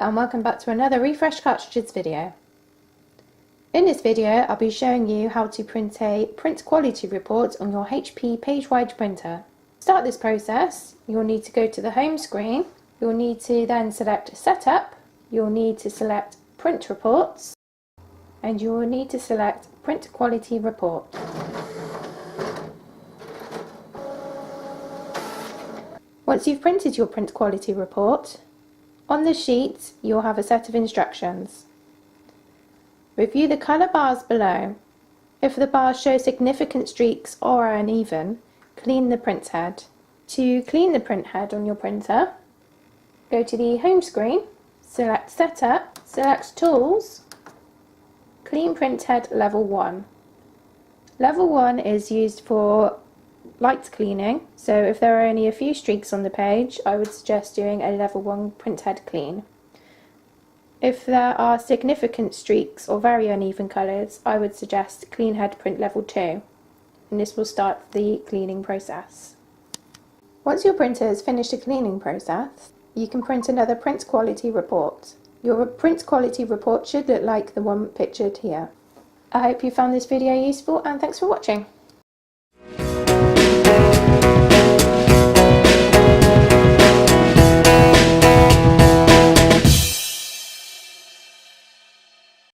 and welcome back to another Refresh Cartridges video. In this video I'll be showing you how to print a print quality report on your HP Pagewide printer. To start this process, you'll need to go to the home screen, you'll need to then select Setup, you'll need to select Print Reports, and you will need to select Print Quality Report. Once you've printed your print quality report, on the sheet you'll have a set of instructions. Review the colour bars below. If the bars show significant streaks or are uneven, clean the printhead. To clean the printhead on your printer, go to the home screen, select Setup, select Tools, Clean Printhead Level 1. Level 1 is used for light cleaning, so if there are only a few streaks on the page, I would suggest doing a level 1 printhead clean. If there are significant streaks or very uneven colours, I would suggest clean head print level 2, and this will start the cleaning process. Once your printer has finished the cleaning process, you can print another print quality report. Your print quality report should look like the one pictured here. I hope you found this video useful, and thanks for watching.